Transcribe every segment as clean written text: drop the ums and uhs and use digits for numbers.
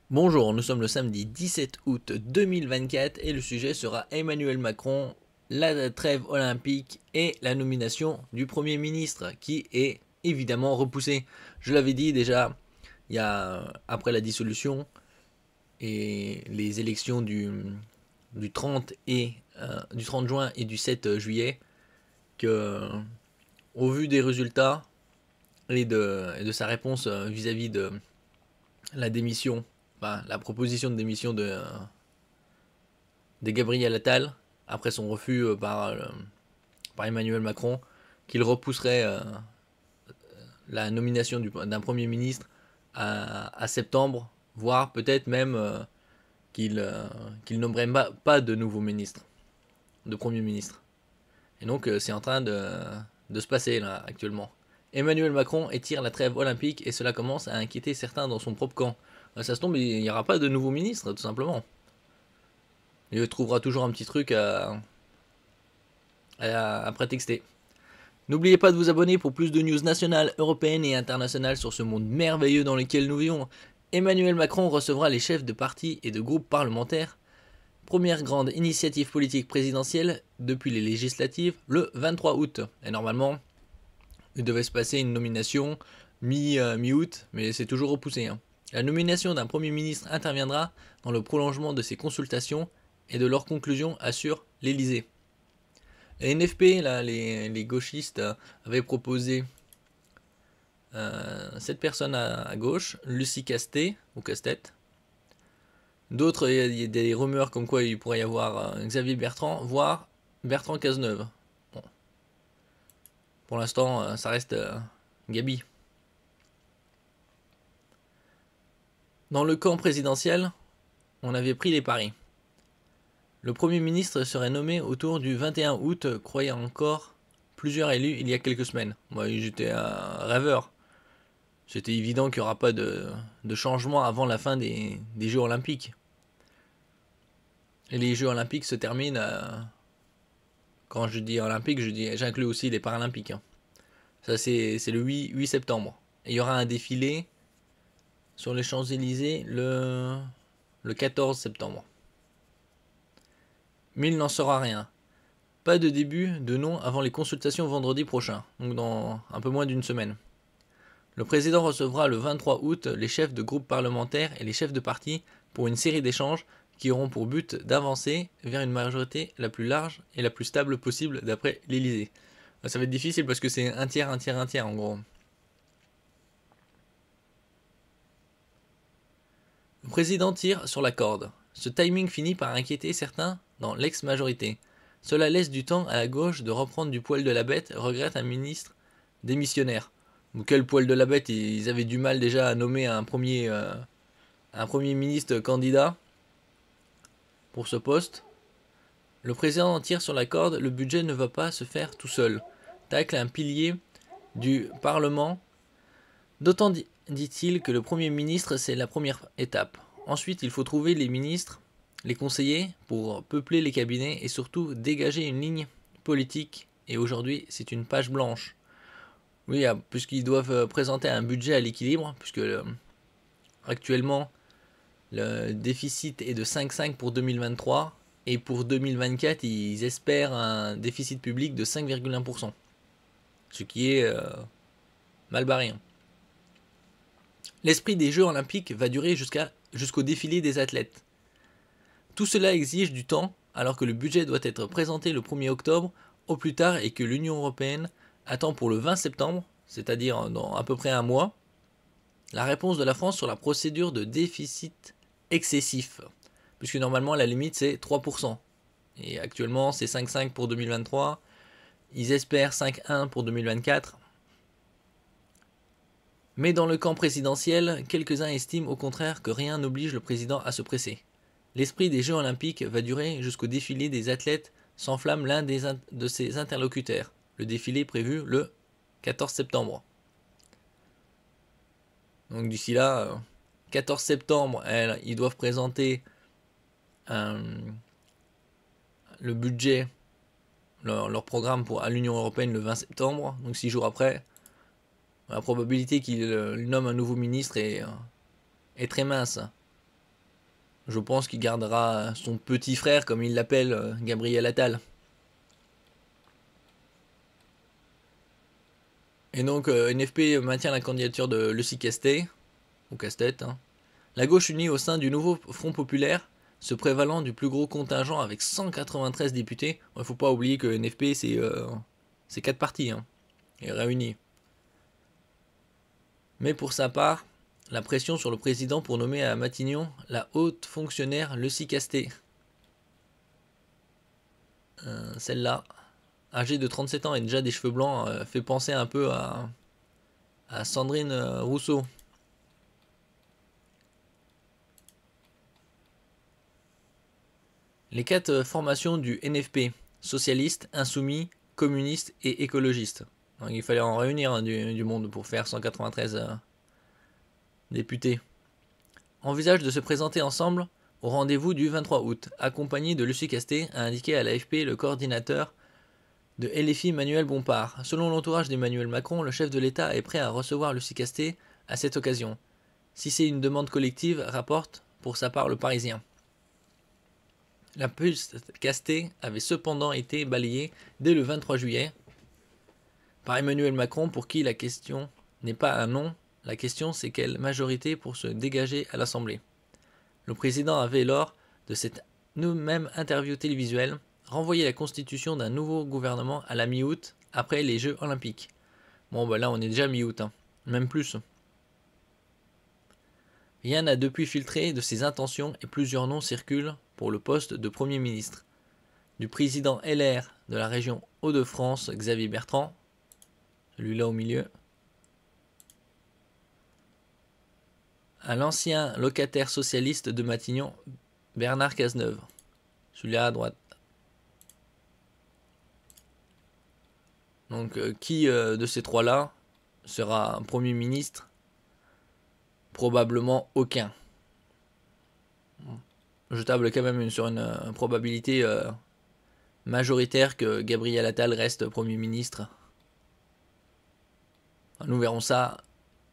Bonjour, nous sommes le samedi 17 août 2024 et le sujet sera Emmanuel Macron, la trêve olympique et la nomination du Premier ministre qui est évidemment repoussée. Je l'avais dit déjà, il y a après la dissolution et les élections du 30 du 30 juin et du 7 juillet que au vu des résultats et de sa réponse vis-à-vis de la démission, enfin, la proposition de démission de Gabriel Attal, après son refus par Emmanuel Macron, qu'il repousserait la nomination d'un Premier ministre à septembre, voire peut-être même qu'il nommerait pas de nouveau ministre, de Premier ministre. Et donc c'est en train de se passer là actuellement. Emmanuel Macron étire la trêve olympique et cela commence à inquiéter certains dans son propre camp. Ça se tombe, il n'y aura pas de nouveau ministre, tout simplement. Il trouvera toujours un petit truc à prétexter. N'oubliez pas de vous abonner pour plus de news nationales, européennes et internationales sur ce monde merveilleux dans lequel nous vivons. Emmanuel Macron recevra les chefs de partis et de groupes parlementaires. Première grande initiative politique présidentielle depuis les législatives le 23 août. Et normalement, il devait se passer une nomination mi-août, mais c'est toujours repoussé. La nomination d'un Premier ministre interviendra dans le prolongement de ces consultations et de leurs conclusions, assure l'Elysée. Les NFP, là, les gauchistes, avaient proposé 7 personnes à gauche, Lucie Castet, ou Castet. D'autres, il y a des rumeurs comme quoi il pourrait y avoir Xavier Bertrand, voire Bertrand Cazeneuve. Bon. Pour l'instant, ça reste Gabi. Dans le camp présidentiel, on avait pris les paris. Le Premier ministre serait nommé autour du 21 août, croyant encore plusieurs élus il y a quelques semaines. Moi, j'étais un rêveur. C'était évident qu'il n'y aura pas de changement avant la fin des Jeux Olympiques. Et les Jeux Olympiques se terminent quand je dis Olympique, j'inclus aussi les Paralympiques. Ça, c'est le 8 septembre. Et il y aura un défilé sur les Champs-Élysées le 14 septembre. Mais il n'en sera rien. Pas de début de nom avant les consultations vendredi prochain, donc dans un peu moins d'une semaine. Le président recevra le 23 août les chefs de groupes parlementaires et les chefs de parti pour une série d'échanges qui auront pour but d'avancer vers une majorité la plus large et la plus stable possible d'après l'Elysée. Ça va être difficile parce que c'est un tiers, un tiers, un tiers en gros. Le président tire sur la corde. Ce timing finit par inquiéter certains dans l'ex-majorité. Cela laisse du temps à la gauche de reprendre du poil de la bête, regrette un ministre démissionnaire. Quel poil de la bête, ils avaient du mal déjà à nommer un premier ministre candidat pour ce poste. Le président tire sur la corde, le budget ne va pas se faire tout seul. Tacle un pilier du Parlement. D'autant dit-il que le Premier ministre, c'est la première étape. Ensuite, il faut trouver les ministres, les conseillers, pour peupler les cabinets et surtout dégager une ligne politique. Et aujourd'hui, c'est une page blanche. Oui, puisqu'ils doivent présenter un budget à l'équilibre, puisque actuellement, le déficit est de 5,5 pour 2023. Et pour 2024, ils espèrent un déficit public de 5,1%. Ce qui est mal barré. L'esprit des Jeux Olympiques va durer jusqu'au défilé des athlètes. Tout cela exige du temps, alors que le budget doit être présenté le 1er octobre au plus tard et que l'Union Européenne attend pour le 20 septembre, c'est-à-dire dans à peu près un mois, la réponse de la France sur la procédure de déficit excessif. Puisque normalement la limite c'est 3%. Et actuellement c'est 5,5 pour 2023. Ils espèrent 5,1 pour 2024. Mais dans le camp présidentiel, quelques-uns estiment au contraire que rien n'oblige le président à se presser. L'esprit des Jeux Olympiques va durer jusqu'au défilé des athlètes, s'enflamme l'un de ses interlocuteurs. Le défilé prévu le 14 septembre. Donc d'ici là, 14 septembre, ils doivent présenter le budget, leur programme à l'Union Européenne le 20 septembre. Donc 6 jours après, la probabilité qu'il nomme un nouveau ministre est très mince. Je pense qu'il gardera son petit frère, comme il l'appelle, Gabriel Attal. Et donc NFP maintient la candidature de Lucie Castet, ou Castet, hein. La gauche unie au sein du nouveau Front Populaire, se prévalant du plus gros contingent avec 193 députés. Il ne faut pas oublier que NFP c'est 4 partis, hein, et réunis. Mais pour sa part, la pression sur le président pour nommer à Matignon la haute fonctionnaire Lucie Castet. Celle-là, âgée de 37 ans et déjà des cheveux blancs, fait penser un peu à Sandrine Rousseau. Les 4 formations du NFP, socialiste, insoumis, communiste et écologiste. Donc, il fallait en réunir, hein, du monde pour faire 193 députés. Envisagent de se présenter ensemble au rendez-vous du 23 août, accompagné de Lucie Castet, a indiqué à l'AFP le coordinateur de LFI Manuel Bompard. Selon l'entourage d'Emmanuel Macron, le chef de l'État est prêt à recevoir Lucie Castet à cette occasion. Si c'est une demande collective, rapporte pour sa part le Parisien. La puce Castet avait cependant été balayée dès le 23 juillet par Emmanuel Macron, pour qui la question n'est pas un non, la question c'est quelle majorité pour se dégager à l'Assemblée. Le président avait, lors de cette même interview télévisuelle, renvoyé la constitution d'un nouveau gouvernement à la mi-août, après les Jeux Olympiques. Bon, bah là on est déjà mi-août, hein, même plus. Rien n'a depuis filtré de ses intentions et plusieurs noms circulent pour le poste de Premier ministre. Du président LR de la région Hauts-de-France, Xavier Bertrand, celui-là au milieu, à l'ancien locataire socialiste de Matignon, Bernard Cazeneuve, celui-là à droite. Donc qui de ces trois-là sera Premier ministre? Probablement aucun. Je table quand même sur une probabilité majoritaire que Gabriel Attal reste Premier ministre. Nous verrons ça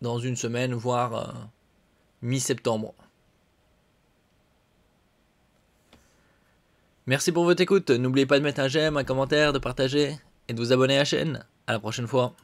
dans une semaine, voire mi-septembre. Merci pour votre écoute. N'oubliez pas de mettre un j'aime, un commentaire, de partager et de vous abonner à la chaîne. À la prochaine fois.